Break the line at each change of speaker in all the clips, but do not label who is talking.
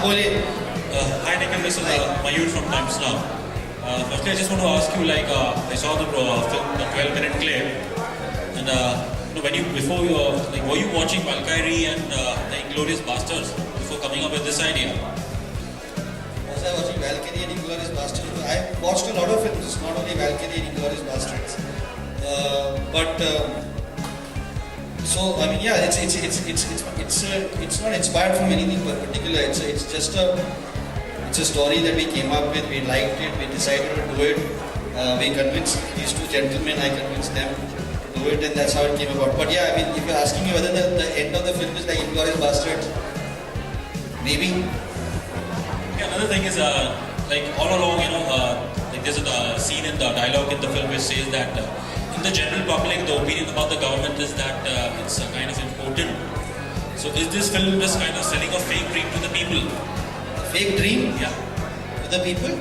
बोलिए.
Hi Nikhil, this is Mayur from Times Now. Firstly, I just want to ask you, I saw the film, the 12-minute clip, and when you were you watching Valkyrie and the Inglourious Basterds before coming up with this idea?
Was I watching Valkyrie and Inglourious Basterds? I watched a lot of films, not only Valkyrie and Inglourious Basterds. So I mean, yeah, it's not inspired from anything particular. It's just a story that we came up with. We liked it. We decided to do it. We convinced these two gentlemen. I convinced them to do it, and that's how it came about. But yeah, I mean, if you're asking me whether the end of the film is like Inglourious Basterds, maybe.
Yeah, another thing is all along, there's a scene in the dialogue in the film which says that. In the general public, the opinion about the government is that it's kind of important. So is this film just kind of selling a fake dream to the people?
A fake dream?
Yeah.
To the people?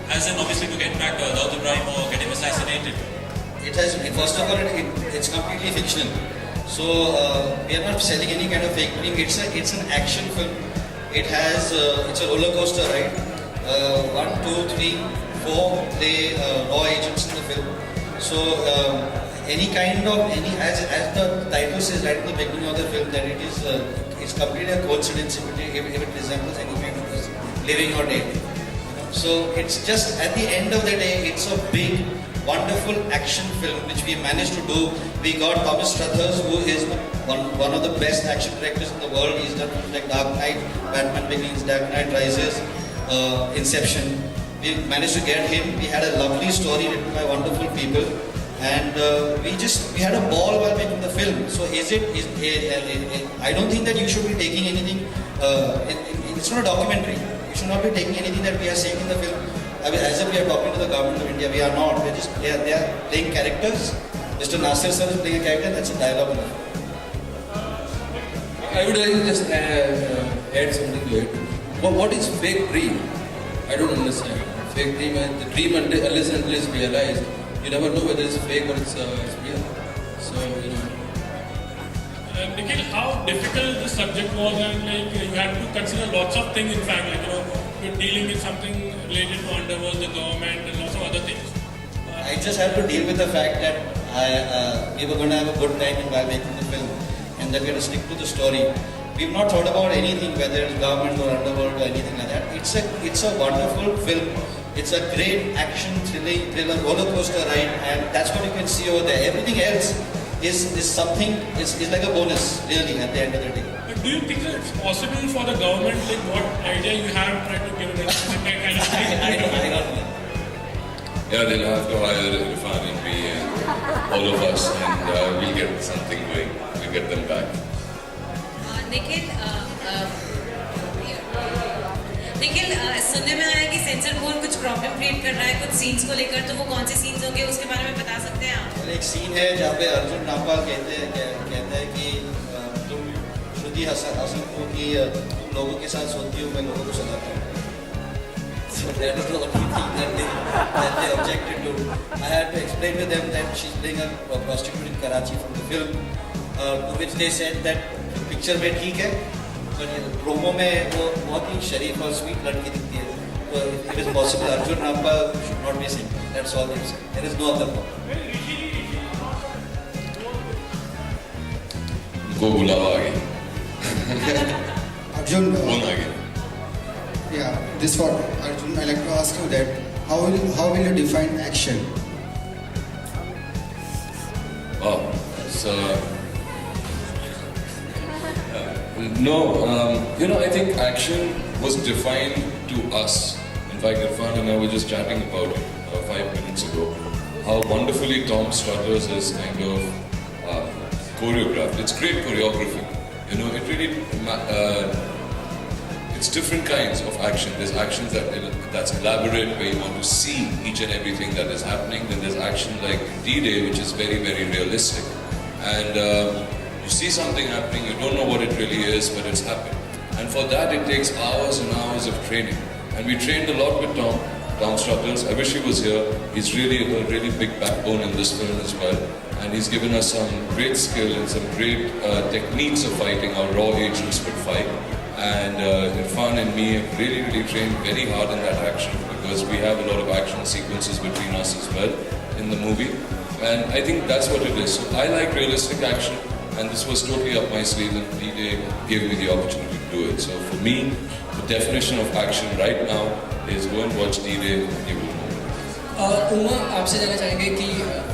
As in, obviously, to get back Dawood Ibrahim or get him assassinated.
First of all, it's completely fictional. So we are not selling any kind of fake dream. It's an action film. It's a roller coaster ride. 1, 2, 3, 4 play raw agents in the film. So as the title says right in the beginning of the film, that it's completely a coincidence if it resembles any kind of person, living or dead. So it's just at the end of the day, it's a big, wonderful action film which we managed to do. We got Thomas Struthers, who is one of the best action directors in the world. He's done films like Dark Knight, Batman Begins, Dark Knight Rises, Inception. We managed to get him. We had a lovely story written by wonderful people, and we had a ball while making the film. So I don't think that you should be taking anything. It's not a documentary. You should not be taking anything that we are saying in the film as if we are talking to the government of India. We are not. They are playing characters. Mr. Nasir sir is playing a character. That's a dialogue.
I would like to just add something to it. What is fake dream? I don't understand. Fake dream, and the dream unless and unless realized, you never know whether it's fake or it's real. So,
Nikhil, how difficult the subject was, and you had to consider lots of things. In fact, you're dealing with something related to underworld, the government, and lots of other things.
I just had to deal with the fact that we were going to have a good time while making the film, and that we had to stick to the story. We've not thought about anything, whether it's government or underworld or anything like that. It's a wonderful film. It's a great action thriller roller coaster ride, and that's what you can see over there. Everything else is like a bonus, really, at the end of the day.
But do you think that it's possible for the government, like what idea you have tried to give it kind of thing?
I don't know.
Yeah, they'll have to hire Irrfan and me and all of us, and we'll get something going. We'll get them back.
Nikhil सुनने में आया कि sensor board कुछ problem create कर रहा है कुछ scenes को लेकर, तो वो कौन से सीन्स होंगे उसके बारे में बता सकते हैं आप?
एक सीन है जहाँ पे अर्जुन रामपाल कहते हैं कि तुम श्रुति हासन को कि तुम लोगों के साथ सोती हो, मैं लोगों को सुनाता हूँ. So that is the only thing that they objected to. I had to explain to them that she's playing a prostitute in Karachi from the film, to which they said that picture में ठीक है, पर promo में वो बहुत ही शरीफ और sweet लड़की दिखती है. तो it is possible Arjun Rampal should not be single. That's all they say. There is no other problem.
उनको बुलावा आ गया.
Arjun,
कौन आ गया?
yeah, this for Arjun. I like to ask you that how will you define action?
Oh, so. No, I think action was defined to us. In fact, Irrfan and I were just chatting about it 5 minutes ago. How wonderfully Tom Struthers is kind of choreographed. It's great choreography. It really, it's different kinds of action. There's actions that's elaborate, where you want to see each and everything that is happening. Then there's action like D-Day, which is very, very realistic. And you see something happening, you don't know what it really is, but it's happened. And for that, it takes hours and hours of training. And we trained a lot with Tom Struthers. I wish he was here. He's really a really big backbone in this film as well. And he's given us some great skill and some great techniques of fighting. Our raw agents could fight. And Irrfan and me have really trained very hard in that action because we have a lot of action sequences between us as well in the movie. And I think that's what it is. So I like realistic action, and this was totally up my sleeve, and D-Day gave me the opportunity to do it. So for me, the definition of action right now is go and watch D-Day and you will know.
Uma आपसे जानना चाहेंगे कि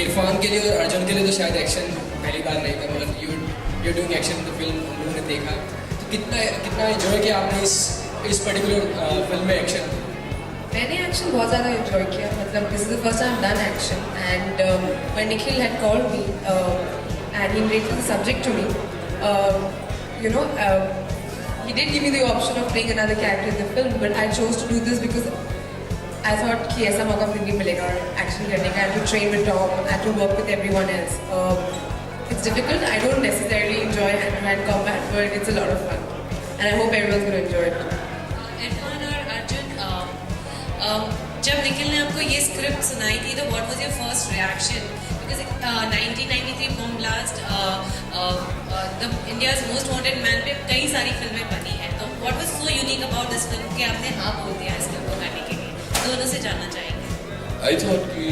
इरफान के लिए और अर्जुन के लिए तो शायद एक्शन पहली बार नहीं था, मगर you doing action in the film हम लोगों ने देखा, तो कितना एंजॉय किया आपने इस पर्टिकुलर फिल्म में एक्शन?
मैंने एक्शन बहुत ज़्यादा एंजॉय किया. मतलब this is the first time done action, and when Nikhil had called me and he related the subject to me, you know, he did give me the option of playing another character in the film, but I chose to do this because I thought कि ऐसा मौका फिर नहीं मिलेगा action करने का. I had to train with Tom, I had to work with everyone else. It's difficult. I don't necessarily enjoy hand-to-hand combat, but it's a lot of fun, and I hope everyone's going to enjoy it.
Irfan और अर्जुन, जब निखिल ने आपको ये script सुनाई थी, तो what was your first reaction? Because 1993 bomb blast, the India's most wanted man पे कई सारी फिल्में बनी हैं, तो what was so unique about this film कि आपने हाँ बोल दिया इस फिल्म को करने के लिए? दोनों से जानना चाहेंगे.
I thought कि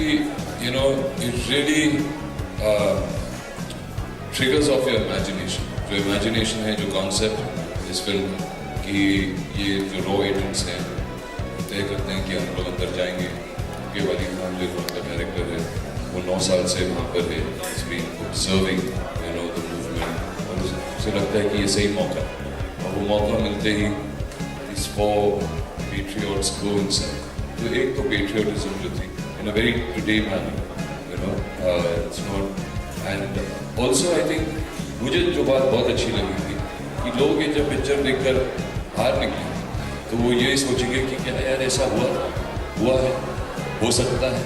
you know it really triggers off your imagination. जो imagination है, जो concept इस फिल्म कि ये जो raw agents हैं तय करते हैं कि हम लोग अंदर जाएंगे. ये वाली खान जो उनका कैरेक्टर है वो 9 साल से वहाँ पर है. He's been observing you know the movement, और उसे लगता है कि ये सही मौका है, और वो मौका मिलते ही these 4 patriots go inside. तो एक तो patriotism जो थी in a very today manner, you know, it's not, and also I think मुझे जो बात बहुत अच्छी लगी थी कि लोग ये जब पिक्चर देखकर बाहर निकले तो वो ये सोचेंगे कि क्या यार ऐसा हुआ है, हो सकता है,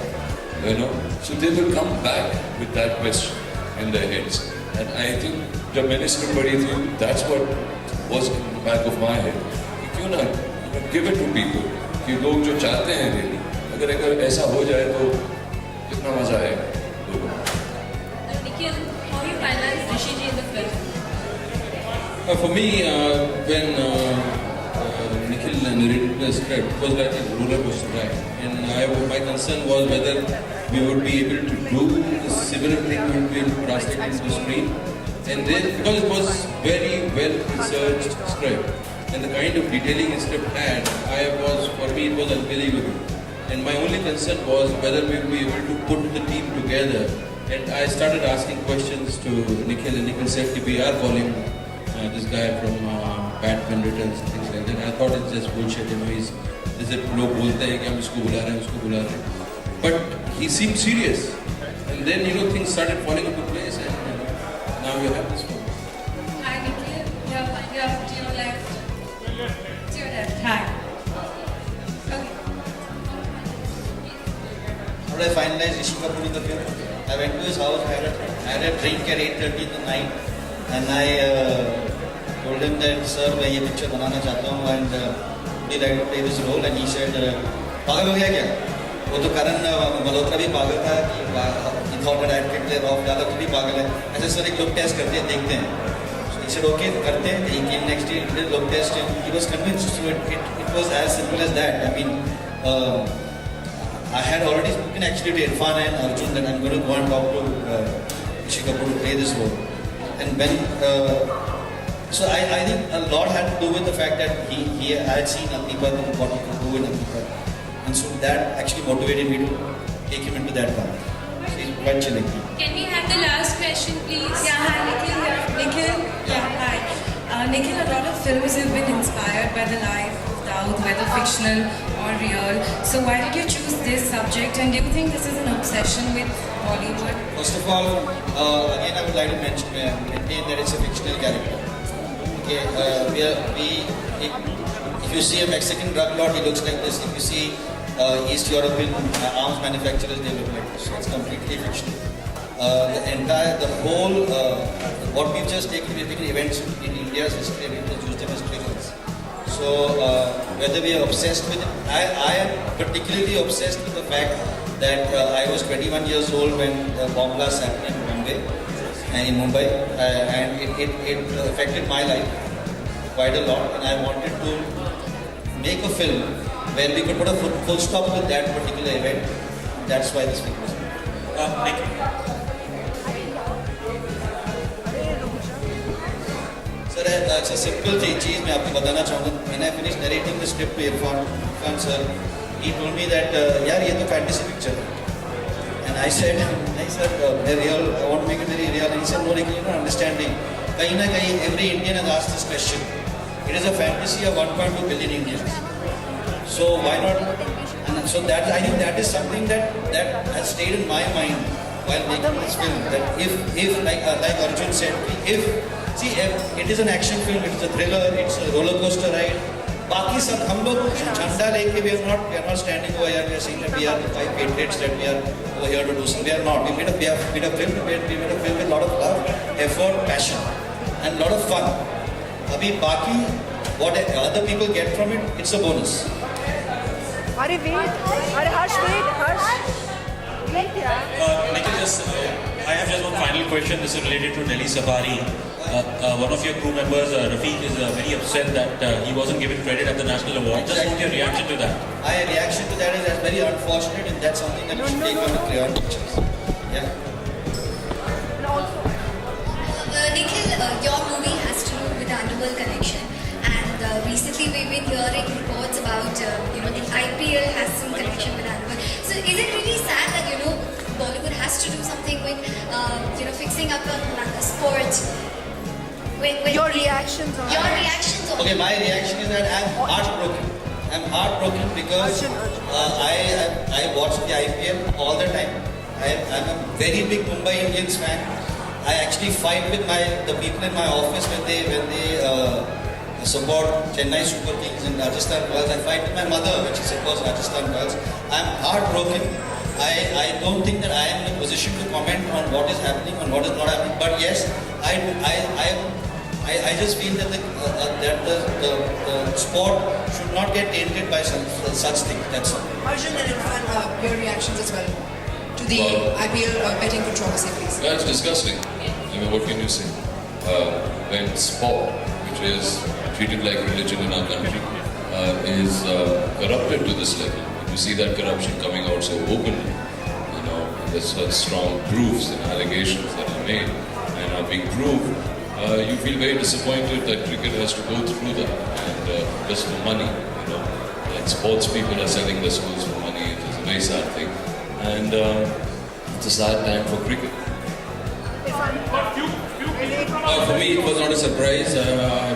you know, so they will come back with that question in their heads, and I think जब मैंने स्क्रिप्ट पढ़ी थी, that's what was in the back of my head, क्यों ना give it to people कि लोग जो चाहते हैं really, अगर ऐसा हो जाए तो कितना मजा आएगा लोगों को.
Nikhil, how you finalize Rishi ji in the film?
For me, when Nikhil narrated the script, it was like a roller coaster ride, and my concern was whether we would be able to do a similar thing when we translate into the screen, and then because it was very well researched script, and the kind of detailing the script had, for me it was unbelievable. And my only concern was whether we would be able to put the team together. And I started asking questions to Nikhil, and Nikhil said we are calling this guy from Batman Returns and things like that. I thought it's just bullshit, you know. लोग बोलते हैं कि हम इसको बुला रहे हैं, but he seemed serious. And then you know things started falling into place, and now we have this one.
Hi Nikhil, you're to your left. To your left. Hi. Okay.
How did I finalize Rishi Kapoor in the film? I went to his house, I had a drink at 8:30 in the night, and I told him that, sir, मैं ये picture बनाना चाहता हूँ, and would you like to play this role? And he said, पागल हो गया क्या? वो तो करण मल्होत्रा भी पागल था कि he thought that I had play Rob Dalla भी पागल है. ऐसे सर एक लोग टेस्ट करते हैं, देखते हैं. So he said, okay, करते हैं. He came next day, he did look test, and he was convinced. So it was as simple as that. I mean, I had already spoken actually to Irrfan and Arjun that I'm going to go and talk to Rishi Kapoor to play this role. And when, so I think a lot had to do with the fact that he had seen Agnipath and what he could do in Agnipath. And so that actually motivated me to take him into that path. So he's quite chilling.
Can we have the last question, please?
Yeah, hi Nikhil. Nikhil. Yeah, hi. Nikhil, a lot of films have been inspired by the life of Daud, whether fictional or real. So why did you choose this subject, and do you think this is an obsession with Bollywood?
First of all, again I would like to maintain that it's a fictional character. Okay, if you see a Mexican drug lord, he looks like this. If you see East European arms manufacturers, they look like this. It's completely fictional. The whole, what we've just taken, we've taken events in India's history and we've used them as triggers. So whether we are obsessed with it, I am particularly obsessed with the fact that I was 21 years old when the bomb blast happened in Mumbai, and it affected my life. quite a lot, and I wanted to make a film where we could put a full stop with that particular event. That's why this film was made. Sir, it's a simple चीज़ मैं आपको बताना चाहूँगा. When I finished narrating the script to Irrfan sir, he told me that यार ये तो fantasy picture है. And I said, I want to make it very real. And he said, no, you're not understanding. कहीं ना कहीं every Indian has asked this question. It is a fantasy of 1.2 billion Indians. So why not? And so that I think that is something that has stayed in my mind while making this film. That if like Arjun said, if it is an action film, it is a thriller, it's a roller coaster ride. बाकी सब हम लोग झंडा लेके we are not standing over here. We are saying that we are five patriots, that we are over here to do something. We are not. We made a film with a lot of love, effort, passion, and a lot of fun. अभी बाकी what other people get from it, it's a bonus.
अरे wait, अरे हर्ष wait.
Nikhil, I have just one final question. This is related to Delhi Safari. One of your crew members, Rafiq, is very upset that he wasn't given credit at the National Award. Just want your reaction to that.
My reaction to that is that's very unfortunate, and that's something that we should take on with Crayon Pictures. Yeah.
Nikhil, your movie has to do with the underworld connection, and recently we've been hearing reports about the IPL has some connection with underworld. So is it really sad that Bollywood has to do something with fixing up on sport?
Your reactions on
Okay, my reaction is that I'm heartbroken. I'm heartbroken because I watch the IPL all the time. I'm a very big Mumbai Indians fan. I actually fight with the people in my office when they support Chennai Super Kings and Rajasthan Royals. I fight with my mother when she supports Rajasthan Royals. I'm heartbroken. I don't think that I am in a position to comment on what is happening, on what is not happening. But yes, I just feel that the sport should not get tainted by such things. That's all.
Arjun and Irrfan, your reactions as well to the IPL betting controversy, please.
Yeah, it's disgusting. I mean, what can you say? When sport, which is treated like religion in our country, is corrupted to this level, you see that corruption coming out so openly. There's such strong proofs and allegations that are made and are being proved. You feel very disappointed that cricket has to go through that, and just for money. Like sports people are selling their schools for money. It is a very sad thing, and it's a sad time for cricket.
For me, it was not a surprise. I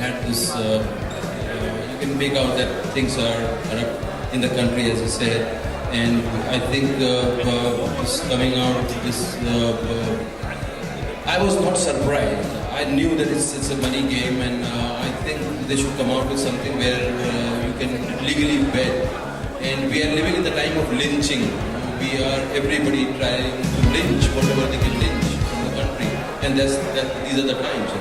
had this. You can make out that things are corrupt in the country, as you said, and I think this coming out, I was not surprised. I knew that it's a money game, and I think they should come out with something where you can legally bet. And we are living in the time of lynching. Everybody trying to lynch whatever they can lynch from the country, and these are the times.